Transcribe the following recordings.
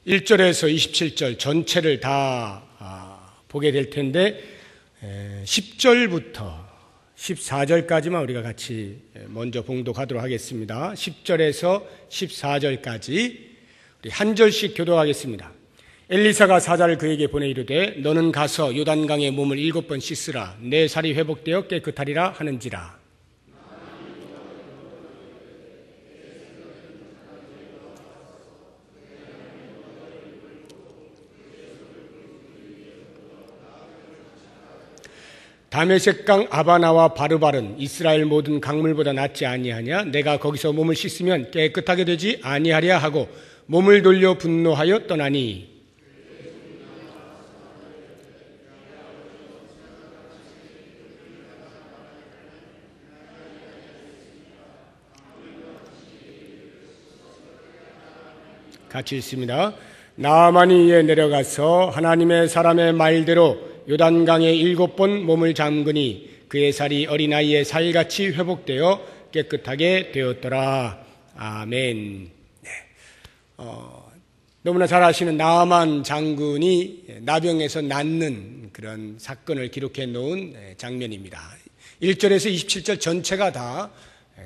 1절에서 27절 전체를 다 보게 될 텐데 10절부터 14절까지만 우리가 같이 먼저 봉독하도록 하겠습니다. 10절에서 14절까지 우리 한 절씩 교독하겠습니다. 엘리사가 사자를 그에게 보내 이르되 너는 가서 요단강에 몸을 7번 씻으라. 내 살이 회복되어 깨끗하리라 하는지라. 다메섹강 아바나와 바르발은 이스라엘 모든 강물보다 낫지 아니하냐? 내가 거기서 몸을 씻으면 깨끗하게 되지 아니하랴 하고 몸을 돌려 분노하여 떠나니 같이 읽습니다. 나아만이 이에 내려가서 하나님의 사람의 말대로 요단강에 7번 몸을 잠그니 그의 살이 어린아이의 살같이 회복되어 깨끗하게 되었더라. 아멘. 네. 너무나 잘 아시는 나아만 장군이 나병에서 낫는 그런 사건을 기록해 놓은 장면입니다. 1절에서 27절 전체가 다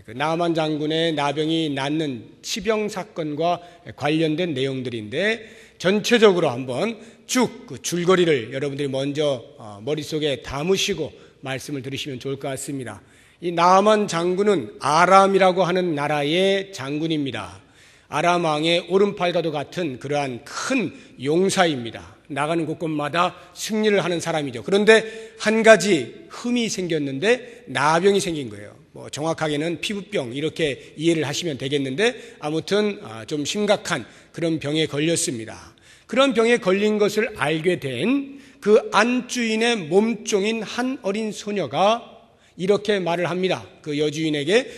그 나아만 장군의 나병이 낫는 치병 사건과 관련된 내용들인데 전체적으로 한번 쭉 그 줄거리를 여러분들이 먼저 머릿속에 담으시고 말씀을 들으시면 좋을 것 같습니다. 이 나아만 장군은 아람이라고 하는 나라의 장군입니다. 아람 왕의 오른팔과도 같은 그러한 큰 용사입니다. 나가는 곳곳마다 승리를 하는 사람이죠. 그런데 한 가지 흠이 생겼는데 나병이 생긴 거예요. 뭐 정확하게는 피부병 이렇게 이해를 하시면 되겠는데 아무튼 좀 심각한 그런 병에 걸렸습니다. 그런 병에 걸린 것을 알게 된 그 안주인의 몸종인 한 어린 소녀가 이렇게 말을 합니다. 그 여주인에게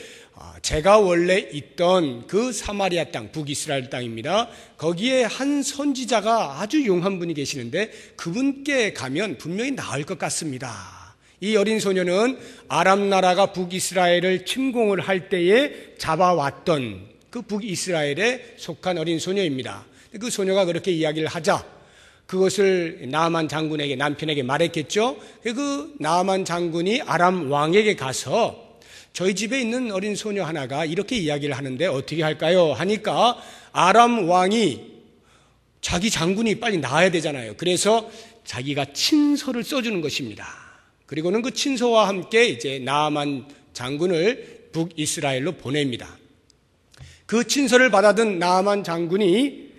제가 원래 있던 그 사마리아 땅, 북이스라엘 땅입니다. 거기에 한 선지자가 아주 용한 분이 계시는데 그분께 가면 분명히 나을 것 같습니다. 이 어린 소녀는 아람 나라가 북이스라엘을 침공을 할 때에 잡아왔던 그 북이스라엘에 속한 어린 소녀입니다. 그 소녀가 그렇게 이야기를 하자 그것을 나아만 장군에게 남편에게 말했겠죠. 그 나아만 장군이 아람 왕에게 가서 저희 집에 있는 어린 소녀 하나가 이렇게 이야기를 하는데 어떻게 할까요? 하니까 아람 왕이 자기 장군이 빨리 나아야 되잖아요. 그래서 자기가 친서를 써주는 것입니다. 그리고는 그 친서와 함께 이제 나아만 장군을 북이스라엘로 보냅니다. 그 친서를 받아든 나아만 장군이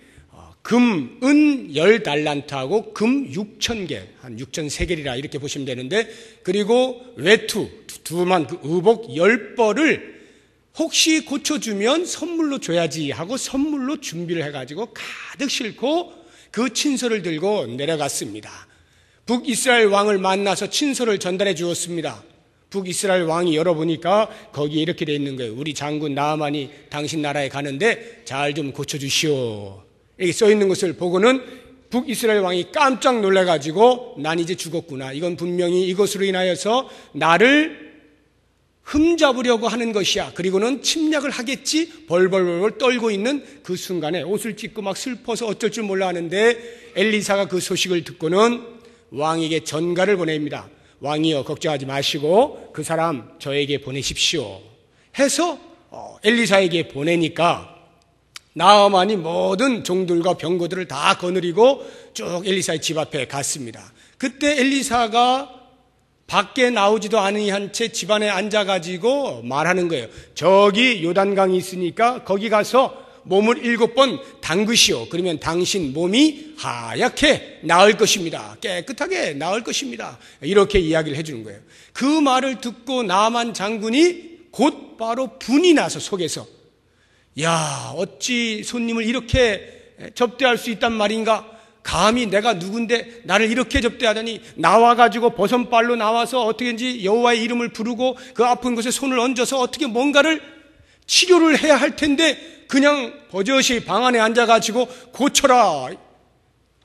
금, 은 10달란트하고 금 6,000개, 한 6,003개리라 이렇게 보시면 되는데 그리고 외투, 두만 그 의복 10벌을 혹시 고쳐주면 선물로 줘야지 하고 선물로 준비를 해가지고 가득 싣고 그 친서를 들고 내려갔습니다. 북이스라엘 왕을 만나서 친서를 전달해 주었습니다. 북이스라엘 왕이 열어보니까 거기에 이렇게 돼 있는 거예요. 우리 장군 나아만이 당신 나라에 가는데 잘 좀 고쳐주시오. 이렇게 써 있는 것을 보고는 북이스라엘 왕이 깜짝 놀라가지고 난 이제 죽었구나. 이건 분명히 이것으로 인하여서 나를 흠잡으려고 하는 것이야. 그리고는 침략을 하겠지. 벌벌벌 떨고 있는 그 순간에 옷을 찢고 막 슬퍼서 어쩔 줄 몰라 하는데 엘리사가 그 소식을 듣고는 왕에게 전가를 보냅니다. 왕이여 걱정하지 마시고 그 사람 저에게 보내십시오 해서 엘리사에게 보내니까 나아만이 모든 종들과 병거들을 다 거느리고 쭉 엘리사의 집 앞에 갔습니다. 그때 엘리사가 밖에 나오지도 않은 채 집 안에 앉아가지고 말하는 거예요. 저기 요단강이 있으니까 거기 가서 몸을 7번 담그시오. 그러면 당신 몸이 하얗게 나을 것입니다. 깨끗하게 나을 것입니다. 이렇게 이야기를 해주는 거예요. 그 말을 듣고 나아만 장군이 곧바로 분이 나서 속에서 야, 어찌 손님을 이렇게 접대할 수 있단 말인가? 감히 내가 누군데 나를 이렇게 접대하다니 나와가지고 버선발로 나와서 어떻게든지 여호와의 이름을 부르고 그 아픈 곳에 손을 얹어서 어떻게 뭔가를 치료를 해야 할 텐데 그냥 버젓이 방 안에 앉아가지고 고쳐라.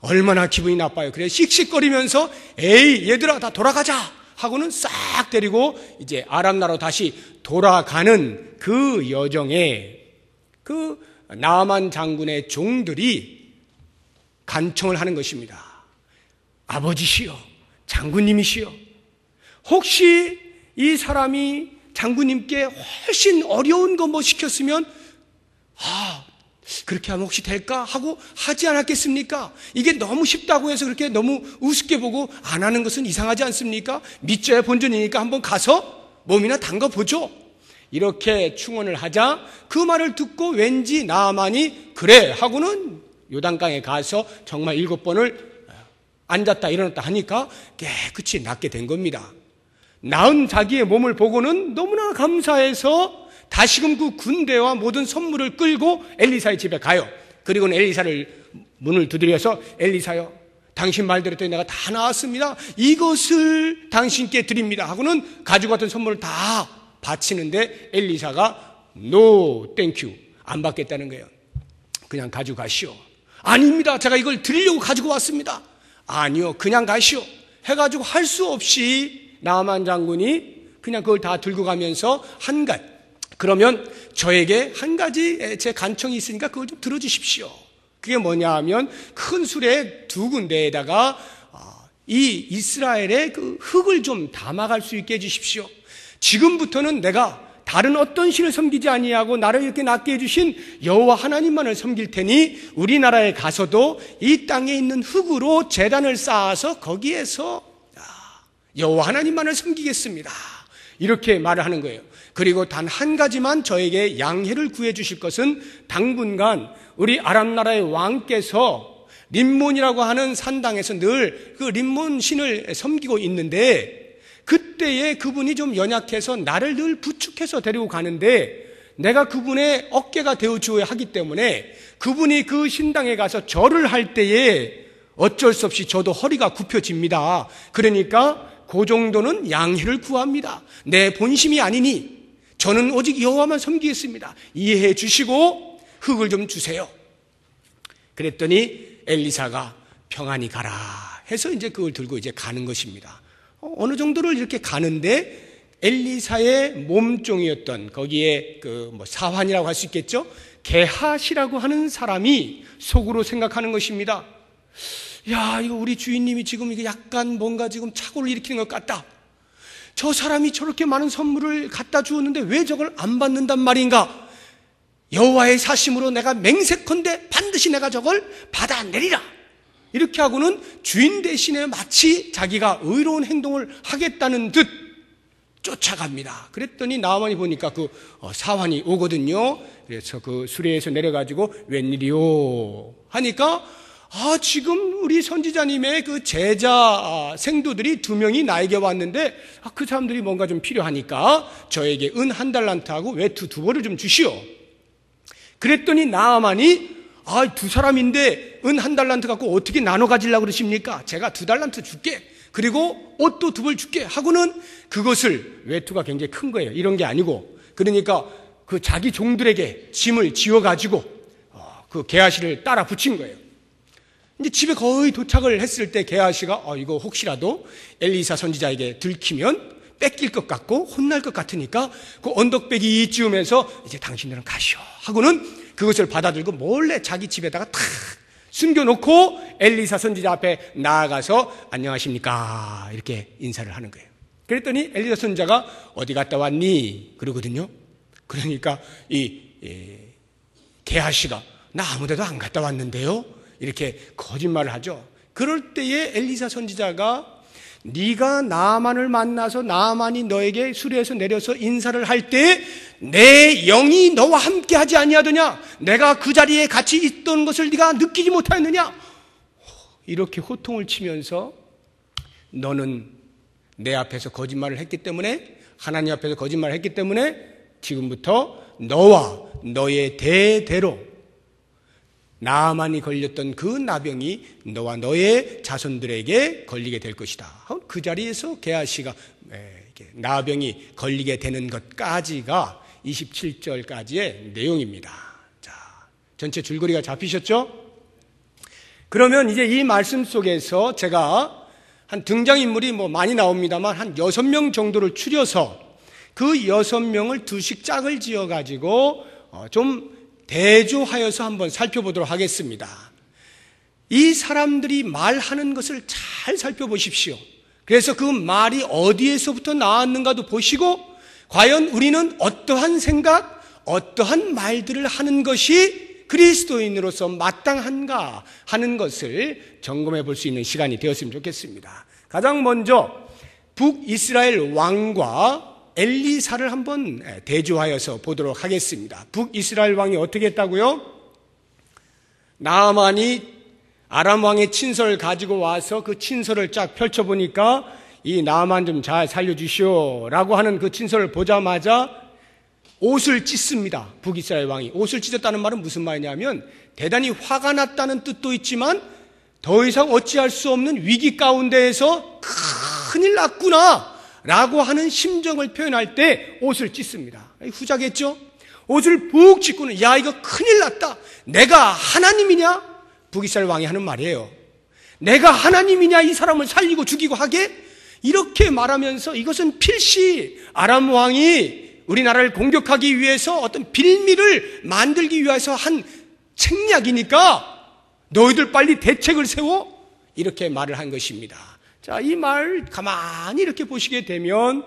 얼마나 기분이 나빠요. 그래 씩씩거리면서 에이 얘들아 다 돌아가자 하고는 싹 데리고 이제 아람 나라로 다시 돌아가는 그 여정에 그 나아만 장군의 종들이 간청을 하는 것입니다. 아버지시여, 장군님이시여, 혹시 이 사람이 장군님께 훨씬 어려운 거 뭐 시켰으면 그렇게 하면 혹시 될까 하고 하지 않았겠습니까? 이게 너무 쉽다고 해서 그렇게 너무 우습게 보고 안 하는 것은 이상하지 않습니까? 믿져야 본전이니까 한번 가서 몸이나 담가보죠. 이렇게 충언을 하자 그 말을 듣고 왠지 나아만이 그래 하고는 요단강에 가서 정말 7번을 앉았다 일어났다 하니까 깨끗이 낫게 된 겁니다. 나은 자기의 몸을 보고는 너무나 감사해서 다시금 그 군대와 모든 선물을 끌고 엘리사의 집에 가요. 그리고는 엘리사를 문을 두드려서 엘리사요, 당신 말대로 했더니 내가 다 나왔습니다. 이것을 당신께 드립니다 하고는 가지고 왔던 선물을 다 바치는데 엘리사가 No, thank you, 안 받겠다는 거예요. 그냥 가지고 가시오. 아닙니다, 제가 이걸 드리려고 가지고 왔습니다. 아니요, 그냥 가시오 해가지고 할 수 없이 나아만 장군이 그냥 그걸 다 들고 가면서 한 가지, 그러면 저에게 한 가지 제 간청이 있으니까 그걸 좀 들어주십시오. 그게 뭐냐 하면 큰 수레 2군데에다가 이 이스라엘의 그 흙을 좀 담아갈 수 있게 해주십시오. 지금부터는 내가 다른 어떤 신을 섬기지 아니하고 나를 이렇게 낫게 해주신 여호와 하나님만을 섬길 테니 우리나라에 가서도 이 땅에 있는 흙으로 제단을 쌓아서 거기에서 여호와 하나님만을 섬기겠습니다. 이렇게 말을 하는 거예요. 그리고 단 한 가지만 저에게 양해를 구해 주실 것은 당분간 우리 아람 나라의 왕께서 림몬이라고 하는 산당에서 늘 그 림몬 신을 섬기고 있는데 그때에 그분이 좀 연약해서 나를 늘 부축해서 데리고 가는데 내가 그분의 어깨가 되어 주어야 하기 때문에 그분이 그 신당에 가서 절을 할 때에 어쩔 수 없이 저도 허리가 굽혀집니다. 그러니까 그 정도는 양해를 구합니다. 내 본심이 아니니 저는 오직 여호와만 섬기겠습니다. 이해해 주시고 흙을 좀 주세요. 그랬더니 엘리사가 평안히 가라 해서 이제 그걸 들고 이제 가는 것입니다. 어느 정도를 이렇게 가는데 엘리사의 몸종이었던 거기에 그 사환이라고 할 수 있겠죠? 게하시라고 하는 사람이 속으로 생각하는 것입니다. 야, 이거 우리 주인님이 지금 이게 약간 뭔가 지금 착오를 일으키는 것 같다. 저 사람이 저렇게 많은 선물을 갖다 주었는데 왜 저걸 안 받는단 말인가? 여호와의 사심으로 내가 맹세컨대 반드시 내가 저걸 받아내리라. 이렇게 하고는 주인 대신에 마치 자기가 의로운 행동을 하겠다는 듯 쫓아갑니다. 그랬더니 나아만이 보니까 그 사환이 오거든요. 그래서 그 수레에서 내려가지고 웬일이요 하니까 지금 우리 선지자님의 그 제자 생도들이 2명이 나에게 왔는데 그 사람들이 뭔가 좀 필요하니까 저에게 은 1달란트하고 외투 2벌을 좀 주시오. 그랬더니 나아만이 2사람인데 은 1달란트 갖고 어떻게 나눠 가지려고 그러십니까? 제가 2달란트 줄게. 그리고 옷도 2벌 줄게 하고는 그것을, 외투가 굉장히 큰 거예요. 이런 게 아니고, 그러니까 그 자기 종들에게 짐을 지어가지고 그 게하시를 따라 붙인 거예요. 이제 집에 거의 도착을 했을 때 게하시가 이거 혹시라도 엘리사 선지자에게 들키면 뺏길 것 같고 혼날 것 같으니까 그 언덕배기 이쯤에서 이제 당신들은 가시오 하고는 그것을 받아들고 몰래 자기 집에다가 탁 숨겨놓고 엘리사 선지자 앞에 나아가서 안녕하십니까 이렇게 인사를 하는 거예요. 그랬더니 엘리사 선지자가 어디 갔다 왔니? 그러거든요. 그러니까 이 게하시가 나 아무데도 안 갔다 왔는데요 이렇게 거짓말을 하죠. 그럴 때에 엘리사 선지자가 네가 나아만을 만나서 나아만이 너에게 수레에서 내려서 인사를 할 때 내 영이 너와 함께 하지 아니하더냐? 내가 그 자리에 같이 있던 것을 네가 느끼지 못하였느냐? 이렇게 호통을 치면서 너는 내 앞에서 거짓말을 했기 때문에, 하나님 앞에서 거짓말을 했기 때문에 지금부터 너와 너의 대대로 나아만이 걸렸던 그 나병이 너와 너의 자손들에게 걸리게 될 것이다. 그 자리에서 게하시가 나병이 걸리게 되는 것까지가 27절까지의 내용입니다. 자, 전체 줄거리가 잡히셨죠? 그러면 이제 이 말씀 속에서 제가 한 등장인물이 많이 나옵니다만 한 6명 정도를 추려서 그 6명을 2씩 짝을 지어가지고 좀 대조하여서 한번 살펴보도록 하겠습니다. 이 사람들이 말하는 것을 잘 살펴보십시오. 그래서 그 말이 어디에서부터 나왔는가도 보시고 과연 우리는 어떠한 생각, 어떠한 말들을 하는 것이 그리스도인으로서 마땅한가 하는 것을 점검해 볼 수 있는 시간이 되었으면 좋겠습니다. 가장 먼저 북이스라엘 왕과 엘리사를 한번 대조하여서 보도록 하겠습니다. 북이스라엘 왕이 어떻게 했다고요? 나아만이 아람 왕의 친서를 가지고 와서 그 친서를 쫙 펼쳐보니까 이 나아만 좀 잘 살려주시오 라고 하는 그 친서를 보자마자 옷을 찢습니다. 북이스라엘 왕이. 옷을 찢었다는 말은 무슨 말이냐면 대단히 화가 났다는 뜻도 있지만 더 이상 어찌할 수 없는 위기 가운데에서 큰일 났구나 라고 하는 심정을 표현할 때 옷을 찢습니다. 후자겠죠? 옷을 푹 찢고는 야 이거 큰일 났다. 내가 하나님이냐? 북이스라엘 왕이 하는 말이에요. 내가 하나님이냐 이 사람을 살리고 죽이고 하게? 이렇게 말하면서 이것은 필시 아람 왕이 우리나라를 공격하기 위해서 어떤 빌미를 만들기 위해서 한 책략이니까 너희들 빨리 대책을 세워? 이렇게 말을 한 것입니다. 자, 이 말 가만히 이렇게 보시게 되면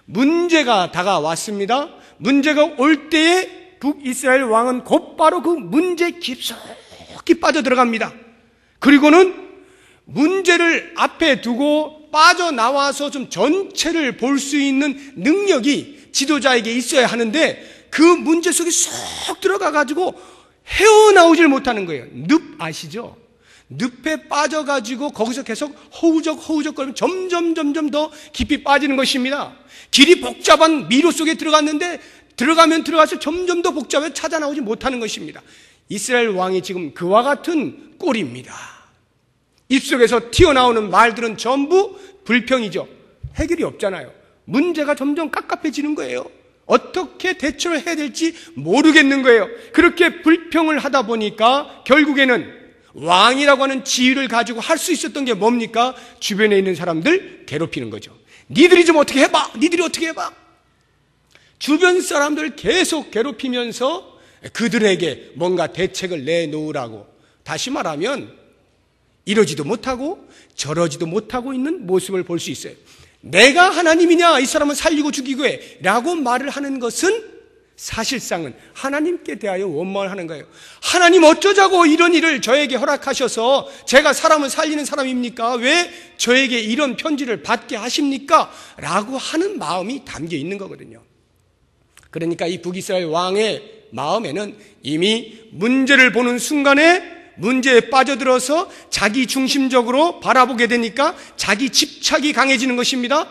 문제가 다가왔습니다. 문제가 올 때에 북이스라엘 왕은 곧바로 그 문제 깊숙이 빠져들어갑니다. 그리고는 문제를 앞에 두고 빠져나와서 좀 전체를 볼 수 있는 능력이 지도자에게 있어야 하는데 그 문제 속에 쏙 들어가가지고 헤어나오질 못하는 거예요. 늪 아시죠? 늪에 빠져가지고 거기서 계속 허우적거리면 점점 더 깊이 빠지는 것입니다. 길이 복잡한 미로 속에 들어갔는데 들어가면 들어가서 점점 더 복잡해 찾아 나오지 못하는 것입니다. 이스라엘 왕이 지금 그와 같은 꼴입니다. 입속에서 튀어나오는 말들은 전부 불평이죠. 해결이 없잖아요. 문제가 점점 깝깝해지는 거예요. 어떻게 대처를 해야 될지 모르겠는 거예요. 그렇게 불평을 하다 보니까 결국에는 왕이라고 하는 지위를 가지고 할 수 있었던 게 뭡니까? 주변에 있는 사람들 괴롭히는 거죠. 니들이 좀 어떻게 해봐. 니들이 어떻게 해봐. 주변 사람들 계속 괴롭히면서 그들에게 뭔가 대책을 내놓으라고, 다시 말하면 이러지도 못하고 저러지도 못하고 있는 모습을 볼 수 있어요. 내가 하나님이냐 이 사람은 살리고 죽이고 해 라고 말을 하는 것은 사실상은 하나님께 대하여 원망을 하는 거예요. 하나님 어쩌자고 이런 일을 저에게 허락하셔서 제가 사람을 살리는 사람입니까? 왜 저에게 이런 편지를 받게 하십니까? 라고 하는 마음이 담겨 있는 거거든요. 그러니까 이 북이스라엘 왕의 마음에는 이미 문제를 보는 순간에 문제에 빠져들어서 자기 중심적으로 바라보게 되니까 자기 집착이 강해지는 것입니다.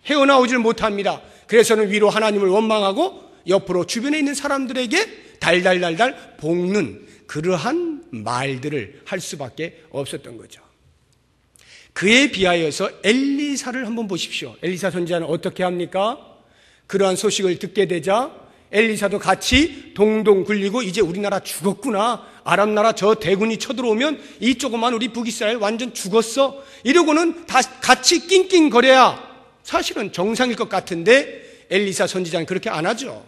헤어나오질 못합니다. 그래서는 위로 하나님을 원망하고 옆으로 주변에 있는 사람들에게 달달달달 볶는 그러한 말들을 할 수밖에 없었던 거죠. 그에 비하여서 엘리사를 한번 보십시오. 엘리사 선지자는 어떻게 합니까? 그러한 소식을 듣게 되자 엘리사도 같이 동동 굴리고 이제 우리나라 죽었구나. 아람 나라 저 대군이 쳐들어오면 이 조그만 우리 북이스라엘 완전 죽었어. 이러고는 다 같이 낑낑거려야 사실은 정상일 것 같은데 엘리사 선지자는 그렇게 안 하죠.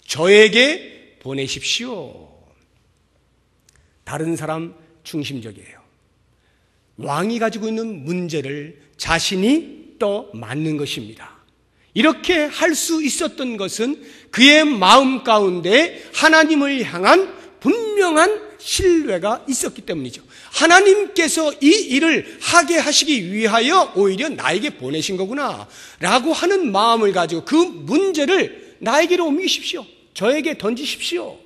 저에게 보내십시오. 다른 사람 중심적이에요. 왕이 가지고 있는 문제를 자신이 떠맡는 것입니다. 이렇게 할 수 있었던 것은 그의 마음 가운데 하나님을 향한 분명한 신뢰가 있었기 때문이죠. 하나님께서 이 일을 하게 하시기 위하여 오히려 나에게 보내신 거구나 라고 하는 마음을 가지고 그 문제를 나에게로 옮기십시오. 저에게 던지십시오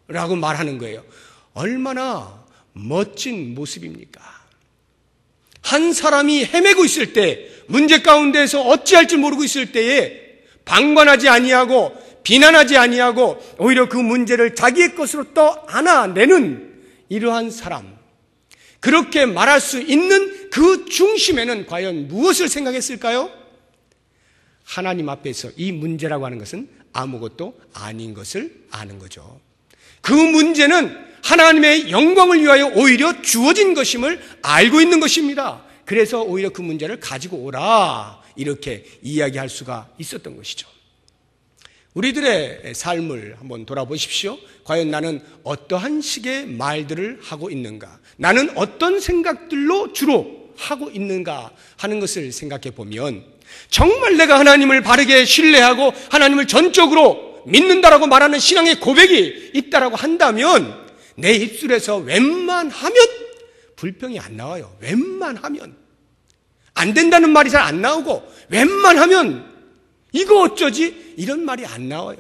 라고 말하는 거예요. 얼마나 멋진 모습입니까? 한 사람이 헤매고 있을 때, 문제 가운데서 어찌할 줄 모르고 있을 때에 방관하지 아니하고 비난하지 아니하고 오히려 그 문제를 자기의 것으로 떠안아내는 이러한 사람, 그렇게 말할 수 있는 그 중심에는 과연 무엇을 생각했을까요? 하나님 앞에서 이 문제라고 하는 것은 아무것도 아닌 것을 아는 거죠. 그 문제는 하나님의 영광을 위하여 오히려 주어진 것임을 알고 있는 것입니다. 그래서 오히려 그 문제를 가지고 오라 이렇게 이야기할 수가 있었던 것이죠. 우리들의 삶을 한번 돌아보십시오. 과연 나는 어떠한 식의 말들을 하고 있는가? 나는 어떤 생각들로 주로 하고 있는가 하는 것을 생각해 보면 정말 내가 하나님을 바르게 신뢰하고 하나님을 전적으로 믿는다라고 말하는 신앙의 고백이 있다라고 한다면 내 입술에서 웬만하면 불평이 안 나와요. 웬만하면 안 된다는 말이 잘 안 나오고 웬만하면 이거 어쩌지? 이런 말이 안 나와요.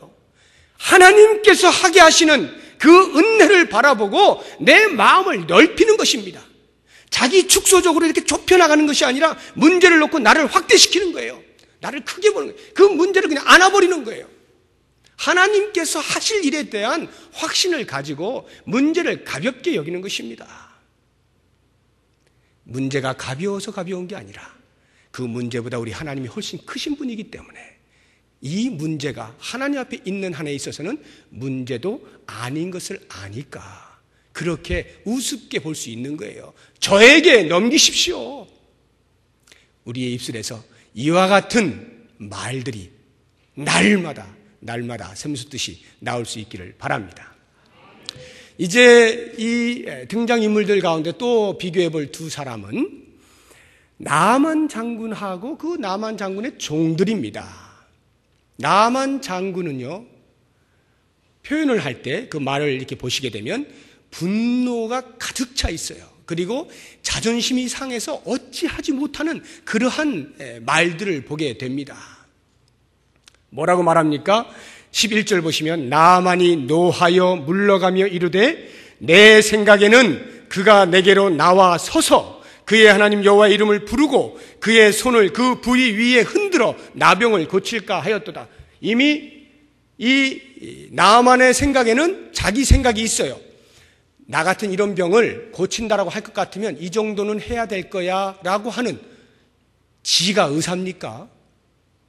하나님께서 하게 하시는 그 은혜를 바라보고 내 마음을 넓히는 것입니다. 자기 축소적으로 이렇게 좁혀나가는 것이 아니라 문제를 놓고 나를 확대시키는 거예요. 나를 크게 보는 거예요. 그 문제를 그냥 안아버리는 거예요. 하나님께서 하실 일에 대한 확신을 가지고 문제를 가볍게 여기는 것입니다. 문제가 가벼워서 가벼운 게 아니라 그 문제보다 우리 하나님이 훨씬 크신 분이기 때문에 이 문제가 하나님 앞에 있는 한에 있어서는 문제도 아닌 것을 아니까 그렇게 우습게 볼 수 있는 거예요. 저에게 넘기십시오. 우리의 입술에서 이와 같은 말들이 날마다 샘솟듯이 나올 수 있기를 바랍니다. 이제 이 등장인물들 가운데 또 비교해 볼 두 사람은 나만 장군하고 그 나만 장군의 종들입니다. 나만 장군은요, 표현을 할 때 그 말을 이렇게 보시게 되면 분노가 가득 차 있어요. 그리고 자존심이 상해서 어찌하지 못하는 그러한 말들을 보게 됩니다. 뭐라고 말합니까? 11절 보시면 나만이 노하여 물러가며 이르되 내 생각에는 그가 내게로 나와 서서 그의 하나님 여호와의 이름을 부르고 그의 손을 그 부위 위에 흔들어 나병을 고칠까 하였도다. 이미 이 나만의 생각에는 자기 생각이 있어요. 나 같은 이런 병을 고친다라고 할 것 같으면 이 정도는 해야 될 거야 라고 하는, 지가 의사입니까?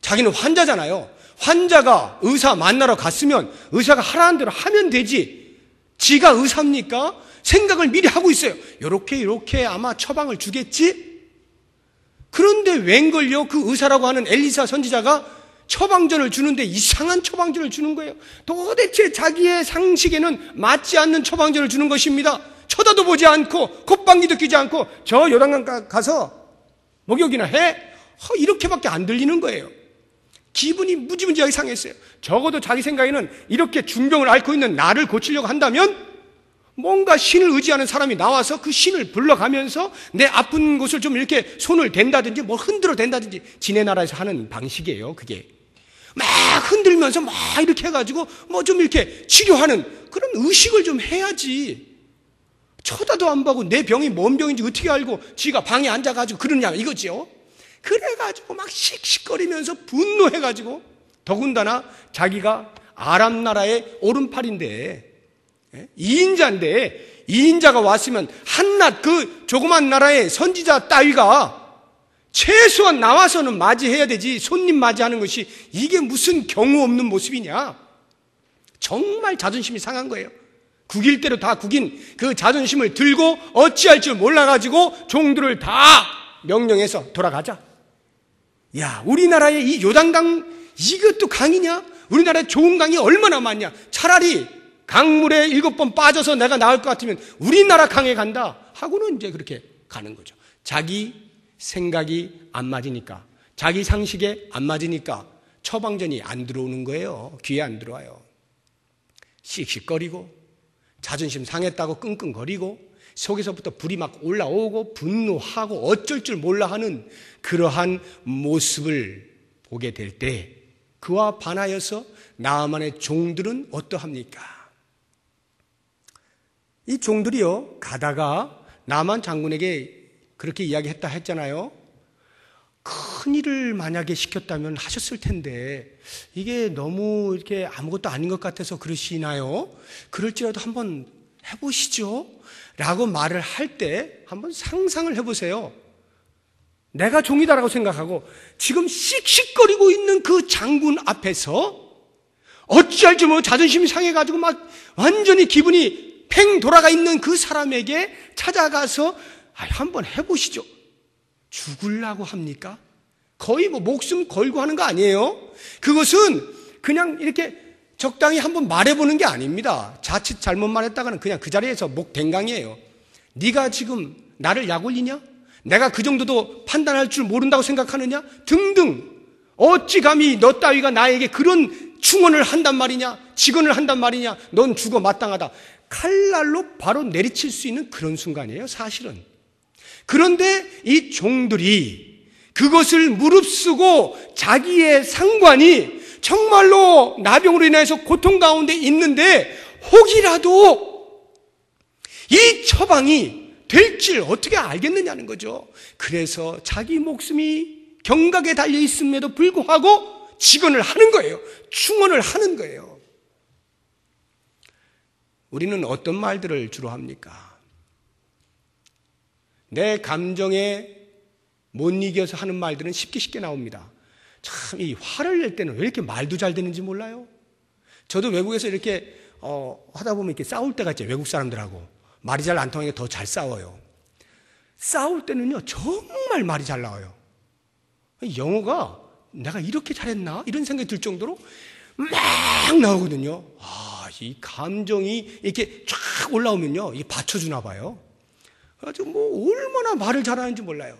자기는 환자잖아요. 환자가 의사 만나러 갔으면 의사가 하라는 대로 하면 되지. 지가 의사입니까? 생각을 미리 하고 있어요. 요렇게 아마 처방을 주겠지? 그런데 웬걸요? 그 의사라고 하는 엘리사 선지자가 처방전을 주는데 이상한 처방전을 주는 거예요. 도대체 자기의 상식에는 맞지 않는 처방전을 주는 것입니다. 쳐다도 보지 않고 콧방귀도 뀌지 않고 저 요단강 가서 목욕이나 해? 이렇게밖에 안 들리는 거예요. 기분이 무지무지하게 상했어요. 적어도 자기 생각에는 이렇게 중병을 앓고 있는 나를 고치려고 한다면 뭔가 신을 의지하는 사람이 나와서 그 신을 불러가면서 내 아픈 곳을 좀 이렇게 손을 댄다든지 뭐 흔들어 댄다든지, 지네 나라에서 하는 방식이에요. 그게 막 흔들면서 막 이렇게 해가지고 뭐 좀 이렇게 치료하는 그런 의식을 좀 해야지. 쳐다도 안 보고 내 병이 뭔 병인지 어떻게 알고 지가 방에 앉아가지고 그러냐 이거지요. 그래가지고 막 씩씩거리면서 분노해가지고, 더군다나 자기가 아람 나라의 오른팔인데 2인자인데 2인자가 왔으면 한낱 그 조그만 나라의 선지자 따위가 최소한 나와서는 맞이해야 되지, 손님 맞이하는 것이 이게 무슨 경우 없는 모습이냐. 정말 자존심이 상한 거예요. 국일 대로 다 국인 그 자존심을 들고 어찌할 줄 몰라가지고 종들을 다 명령해서 돌아가자. 야, 우리나라의 이 요단강 이것도 강이냐? 우리나라에 좋은 강이 얼마나 많냐? 차라리 강물에 7번 빠져서 내가 나을 것 같으면 우리나라 강에 간다 하고는 이제 그렇게 가는 거죠. 자기 생각이 안 맞으니까, 자기 상식에 안 맞으니까 처방전이 안 들어오는 거예요. 귀에 안 들어와요. 씩씩거리고 자존심 상했다고 끙끙거리고 속에서부터 불이 막 올라오고 분노하고 어쩔 줄 몰라 하는 그러한 모습을 보게 될 때 그와 반하여서 나만의 종들은 어떠합니까? 이 종들이요, 가다가 나만 장군에게 그렇게 이야기했다 했잖아요. 큰 일을 만약에 시켰다면 하셨을 텐데 이게 너무 이렇게 아무것도 아닌 것 같아서 그러시나요? 그럴지라도 한번 해보시죠 라고 말을 할 때 한번 상상을 해보세요. 내가 종이다라고 생각하고 지금 씩씩거리고 있는 그 장군 앞에서 어찌할 줄 모르고 자존심이 상해가지고 막 완전히 기분이 팽 돌아가 있는 그 사람에게 찾아가서 한번 해보시죠. 죽으려고 합니까? 거의 뭐 목숨 걸고 하는 거 아니에요? 그것은 그냥 이렇게 적당히 한번 말해보는 게 아닙니다. 자칫 잘못 말했다가는 그냥 그 자리에서 목댕강이에요. 네가 지금 나를 약 올리냐? 내가 그 정도도 판단할 줄 모른다고 생각하느냐? 등등. 어찌 감히 너 따위가 나에게 그런 충언을 한단 말이냐? 직언을 한단 말이냐? 넌 죽어 마땅하다. 칼날로 바로 내리칠 수 있는 그런 순간이에요, 사실은. 그런데 이 종들이 그것을 무릅쓰고 자기의 상관이 정말로 나병으로 인해서 고통 가운데 있는데 혹이라도 이 처방이 될 줄 어떻게 알겠느냐는 거죠. 그래서 자기 목숨이 경각에 달려 있음에도 불구하고 직언을 하는 거예요. 충언을 하는 거예요. 우리는 어떤 말들을 주로 합니까? 내 감정에 못 이겨서 하는 말들은 쉽게 나옵니다. 참, 이 화를 낼 때는 왜 이렇게 말도 잘 되는지 몰라요? 저도 외국에서 이렇게 하다 보면 이렇게 싸울 때가 있죠. 외국 사람들하고 말이 잘 안 통하니까 더 잘 싸워요. 싸울 때는요 정말 말이 잘 나와요. 영어가 내가 이렇게 잘했나? 이런 생각이 들 정도로 막 나오거든요. 이 감정이 이렇게 쫙 올라오면요 이게 받쳐주나 봐요. 그래가지고 뭐 얼마나 말을 잘하는지 몰라요.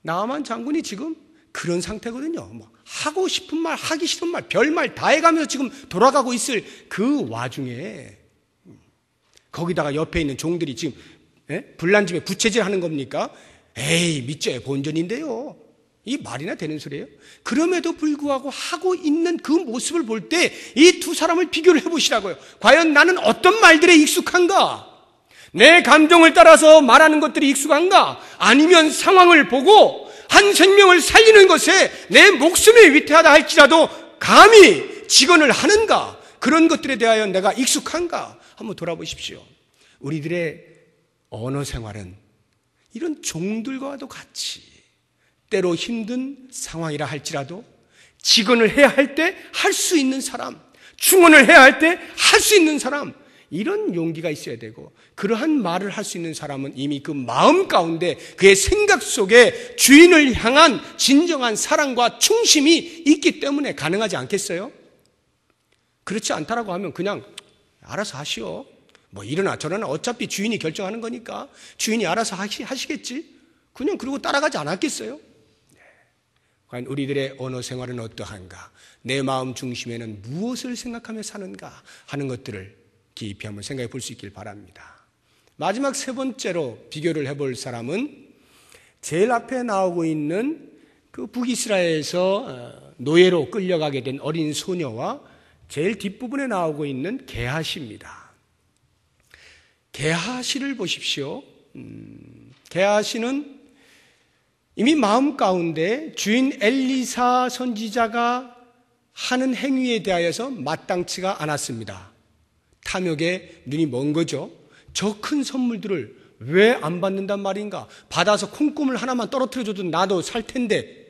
나만 장군이 지금 그런 상태거든요. 뭐 하고 싶은 말, 하기 싫은 말, 별말 다 해가면서 지금 돌아가고 있을 그 와중에 거기다가 옆에 있는 종들이 지금 불난집에 부채질 하는 겁니까? 에이, 믿져야 본전인데요. 이 말이나 되는 소리예요? 그럼에도 불구하고 하고 있는 그 모습을 볼 때 이 두 사람을 비교를 해보시라고요. 과연 나는 어떤 말들에 익숙한가? 내 감정을 따라서 말하는 것들이 익숙한가? 아니면 상황을 보고 한 생명을 살리는 것에 내 목숨이 위태하다 할지라도 감히 직언을 하는가? 그런 것들에 대하여 내가 익숙한가? 한번 돌아보십시오. 우리들의 언어 생활은 이런 종들과도 같이 때로 힘든 상황이라 할지라도 직언을 해야 할 때 할 수 있는 사람, 충언을 해야 할 때 할 수 있는 사람, 이런 용기가 있어야 되고 그러한 말을 할 수 있는 사람은 이미 그 마음 가운데 그의 생각 속에 주인을 향한 진정한 사랑과 충심이 있기 때문에 가능하지 않겠어요? 그렇지 않다라고 하면 그냥 알아서 하시오. 뭐 이러나 저러나 어차피 주인이 결정하는 거니까 주인이 알아서 하시겠지. 그냥 그러고 따라가지 않았겠어요? 과연 우리들의 언어 생활은 어떠한가? 내 마음 중심에는 무엇을 생각하며 사는가 하는 것들을 깊이 한번 생각해 볼 수 있길 바랍니다. 마지막 세 번째로 비교를 해볼 사람은 제일 앞에 나오고 있는 그 북이스라엘에서 노예로 끌려가게 된 어린 소녀와 제일 뒷부분에 나오고 있는 게하시입니다. 게하시를 보십시오. 게하시는 이미 마음 가운데 주인 엘리사 선지자가 하는 행위에 대하여서 마땅치가 않았습니다. 탐욕에 눈이 먼 거죠. 저 큰 선물들을 왜 안 받는단 말인가? 받아서 콩고물 하나만 떨어뜨려줘도 나도 살 텐데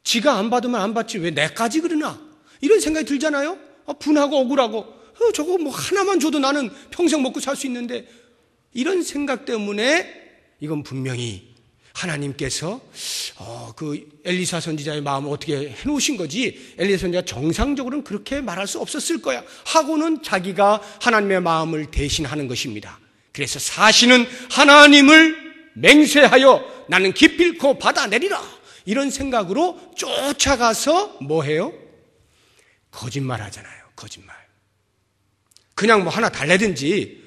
지가 안 받으면 안 받지 왜 내까지 그러나? 이런 생각이 들잖아요. 분하고 억울하고 저거 뭐 하나만 줘도 나는 평생 먹고 살 수 있는데 이런 생각 때문에 이건 분명히 하나님께서 그 엘리사 선지자의 마음을 어떻게 해놓으신 거지 엘리사 선지자가 정상적으로는 그렇게 말할 수 없었을 거야 하고는 자기가 하나님의 마음을 대신하는 것입니다. 그래서 사실은 하나님을 맹세하여 나는 기필코 받아내리라 이런 생각으로 쫓아가서 뭐 해요? 거짓말 하잖아요. 거짓말. 그냥 뭐 하나 달래든지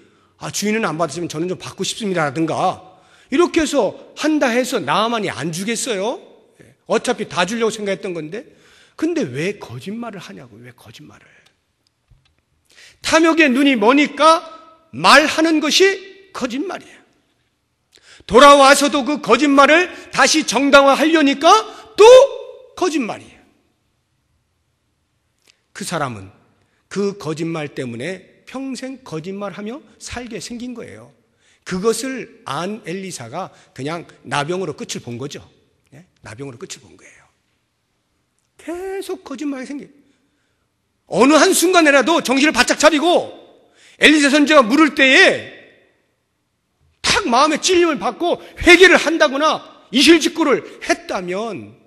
주인은 안 받으시면 저는 좀 받고 싶습니다라든가 이렇게 해서 한다 해서 나만이 안 주겠어요? 어차피 다 주려고 생각했던 건데 근데 왜 거짓말을 하냐고. 왜 거짓말을. 탐욕에 눈이 머니까 말하는 것이 거짓말이에요. 돌아와서도 그 거짓말을 다시 정당화하려니까 또 거짓말이에요. 그 사람은 그 거짓말 때문에 평생 거짓말하며 살게 생긴 거예요. 그것을 안 엘리사가 그냥 나병으로 끝을 본 거죠. 나병으로 끝을 본 거예요. 계속 거짓말이 생겨요. 어느 한순간에라도 정신을 바짝 차리고 엘리사 선지자가 물을 때에 탁 마음의 찔림을 받고 회개를 한다거나 이실직고를 했다면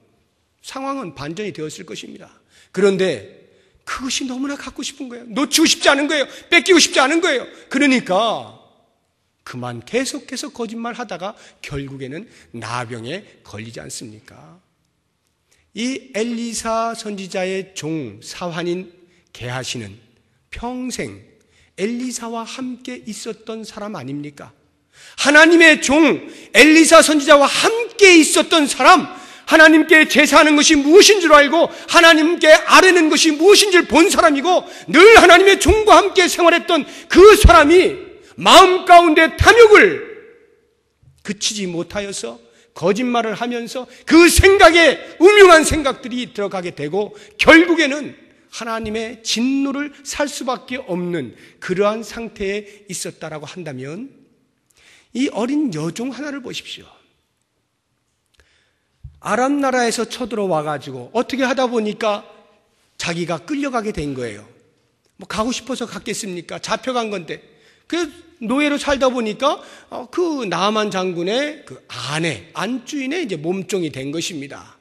상황은 반전이 되었을 것입니다. 그런데 그것이 너무나 갖고 싶은 거예요. 놓치고 싶지 않은 거예요. 뺏기고 싶지 않은 거예요. 그러니까 그만 계속해서 거짓말하다가 결국에는 나병에 걸리지 않습니까? 이 엘리사 선지자의 종 사환인 게하시는 평생 엘리사와 함께 있었던 사람 아닙니까? 하나님의 종 엘리사 선지자와 함께 있었던 사람, 하나님께 제사하는 것이 무엇인 줄 알고 하나님께 아뢰는 것이 무엇인 줄 본 사람이고 늘 하나님의 종과 함께 생활했던 그 사람이 마음 가운데 탐욕을 그치지 못하여서 거짓말을 하면서 그 생각에 음흉한 생각들이 들어가게 되고 결국에는 하나님의 진노를 살 수밖에 없는 그러한 상태에 있었다라고 한다면 이 어린 여종 하나를 보십시오. 아람 나라에서 쳐들어와 가지고 어떻게 하다 보니까 자기가 끌려가게 된 거예요. 뭐 가고 싶어서 갔겠습니까? 잡혀간 건데. 그 노예로 살다 보니까 그 나아만 장군의 그 아내, 안주인의 이제 몸종이 된 것입니다.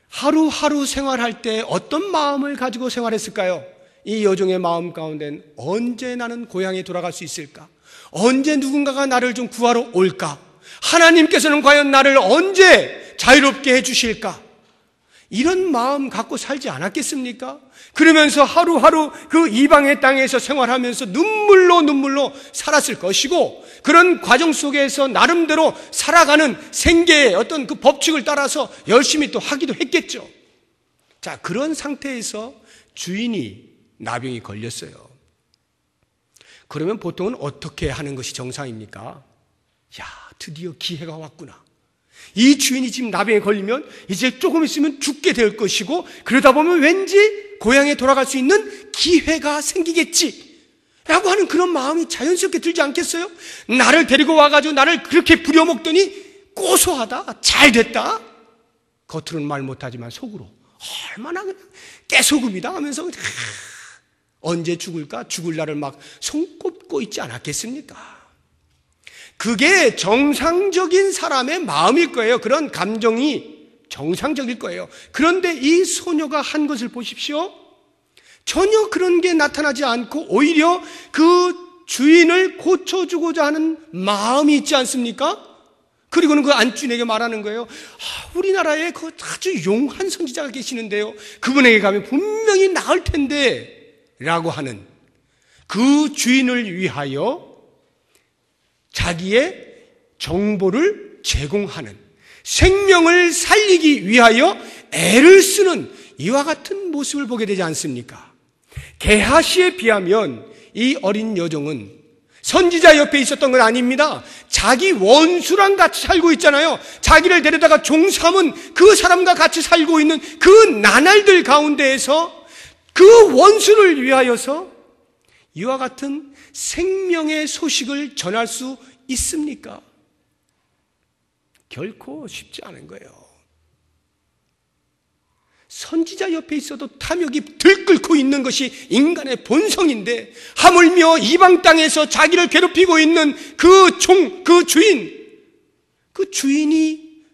하루하루 생활할 때 어떤 마음을 가지고 생활했을까요? 이 여종의 마음 가운데는 언제 나는 고향에 돌아갈 수 있을까? 언제 누군가가 나를 좀 구하러 올까? 하나님께서는 과연 나를 언제 자유롭게 해주실까? 이런 마음 갖고 살지 않았겠습니까? 그러면서 하루하루 그 이방의 땅에서 생활하면서 눈물로 살았을 것이고 그런 과정 속에서 나름대로 살아가는 생계의 어떤 그 법칙을 따라서 열심히 또 하기도 했겠죠. 자, 그런 상태에서 주인이 나병이 걸렸어요. 그러면 보통은 어떻게 하는 것이 정상입니까? 야, 드디어 기회가 왔구나. 이 주인이 지금 나병에 걸리면 이제 조금 있으면 죽게 될 것이고 그러다 보면 왠지 고향에 돌아갈 수 있는 기회가 생기겠지 라고 하는 그런 마음이 자연스럽게 들지 않겠어요? 나를 데리고 와가지고 나를 그렇게 부려먹더니 고소하다, 잘 됐다. 겉으로는 말 못하지만 속으로 얼마나 그냥 깨소금이다 하면서 언제 죽을까? 죽을 날을 막 손꼽고 있지 않았겠습니까? 그게 정상적인 사람의 마음일 거예요. 그런 감정이 정상적일 거예요. 그런데 이 소녀가 한 것을 보십시오. 전혀 그런 게 나타나지 않고 오히려 그 주인을 고쳐주고자 하는 마음이 있지 않습니까? 그리고는 그 안주인에게 말하는 거예요. 우리나라에 그 아주 용한 선지자가 계시는데요. 그분에게 가면 분명히 나을 텐데 라고 하는 그 주인을 위하여 자기의 정보를 제공하는 생명을 살리기 위하여 애를 쓰는 이와 같은 모습을 보게 되지 않습니까? 게하시에 비하면 이 어린 여종은 선지자 옆에 있었던 건 아닙니다. 자기 원수랑 같이 살고 있잖아요. 자기를 데려다가 종 삼은 그 사람과 같이 살고 있는 그 나날들 가운데에서 그 원수를 위하여서 이와 같은 생명의 소식을 전할 수 있습니까? 결코 쉽지 않은 거예요. 선지자 옆에 있어도 탐욕이 들끓고 있는 것이 인간의 본성인데 하물며 이방 땅에서 자기를 괴롭히고 있는 그 주인이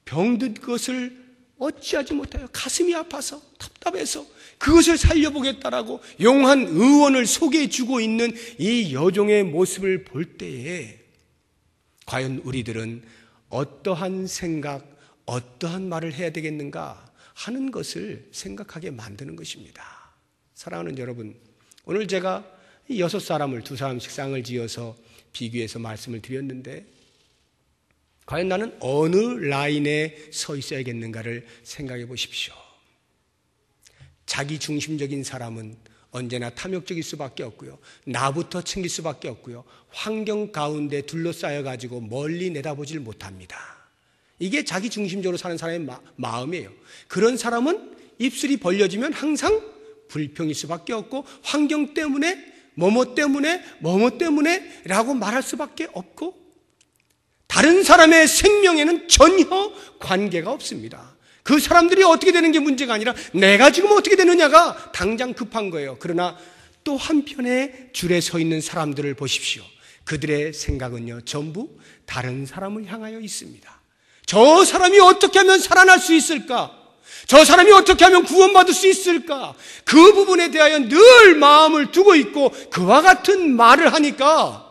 병든 것을 어찌하지 못하여 가슴이 아파서 답답해서 그것을 살려보겠다라고 용한 의원을 소개해주고 있는 이 여종의 모습을 볼 때에 과연 우리들은 어떠한 생각, 어떠한 말을 해야 되겠는가 하는 것을 생각하게 만드는 것입니다. 사랑하는 여러분, 오늘 제가 6사람을 2사람씩 쌍을 지어서 비교해서 말씀을 드렸는데 과연 나는 어느 라인에 서 있어야겠는가를 생각해 보십시오. 자기 중심적인 사람은 언제나 탐욕적일 수밖에 없고요. 나부터 챙길 수밖에 없고요. 환경 가운데 둘러싸여 가지고 멀리 내다보질 못합니다. 이게 자기 중심적으로 사는 사람의 마음이에요. 그런 사람은 입술이 벌려지면 항상 불평일 수밖에 없고 환경 때문에 뭐뭐 때문에 라고 말할 수밖에 없고 다른 사람의 생명에는 전혀 관계가 없습니다. 그 사람들이 어떻게 되는 게 문제가 아니라 내가 지금 어떻게 되느냐가 당장 급한 거예요. 그러나 또 한편에 줄에 서 있는 사람들을 보십시오. 그들의 생각은요 전부 다른 사람을 향하여 있습니다. 저 사람이 어떻게 하면 살아날 수 있을까? 저 사람이 어떻게 하면 구원받을 수 있을까? 그 부분에 대하여 늘 마음을 두고 있고 그와 같은 말을 하니까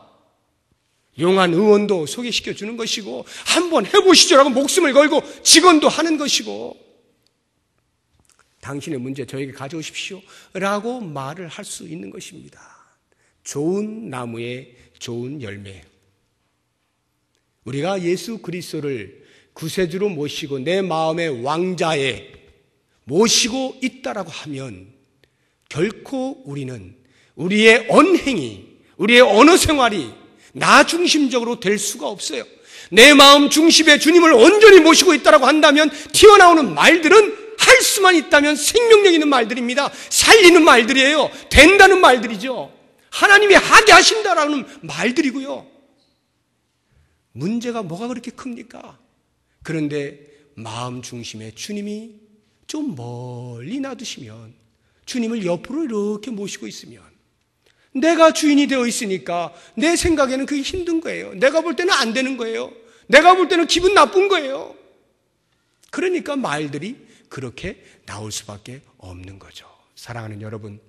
용한 의원도 소개시켜 주는 것이고 한번 해보시죠라고 목숨을 걸고 직원도 하는 것이고 당신의 문제 저에게 가져오십시오 라고 말을 할 수 있는 것입니다. 좋은 나무의 좋은 열매. 우리가 예수 그리스도를 구세주로 모시고 내 마음의 왕자에 모시고 있다라고 하면 결코 우리는 우리의 언행이, 우리의 언어 생활이 나 중심적으로 될 수가 없어요. 내 마음 중심에 주님을 온전히 모시고 있다라고 한다면 튀어나오는 말들은 할 수만 있다면 생명력 있는 말들입니다. 살리는 말들이에요. 된다는 말들이죠. 하나님이 하게 하신다라는 말들이고요. 문제가 뭐가 그렇게 큽니까? 그런데 마음 중심에 주님이 좀 멀리 놔두시면, 주님을 옆으로 이렇게 모시고 있으면 내가 주인이 되어 있으니까 내 생각에는 그게 힘든 거예요. 내가 볼 때는 안 되는 거예요. 내가 볼 때는 기분 나쁜 거예요. 그러니까 말들이 그렇게 나올 수밖에 없는 거죠. 사랑하는 여러분,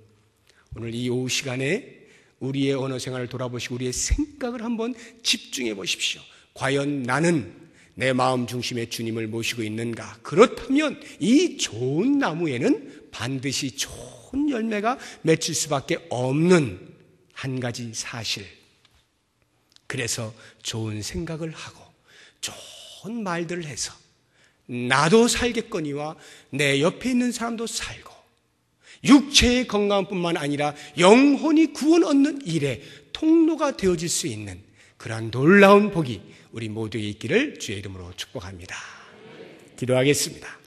오늘 이 오후 시간에 우리의 언어 생활을 돌아보시고 우리의 생각을 한번 집중해 보십시오. 과연 나는 내 마음 중심에 주님을 모시고 있는가? 그렇다면 이 좋은 나무에는 반드시 좋은 열매가 맺힐 수밖에 없는 한 가지 사실. 그래서 좋은 생각을 하고 좋은 말들을 해서 나도 살겠거니와 내 옆에 있는 사람도 살고 육체의 건강뿐만 아니라 영혼이 구원 얻는 일에 통로가 되어질 수 있는 그러한 놀라운 복이 우리 모두에 있기를 주의 이름으로 축복합니다. 기도하겠습니다.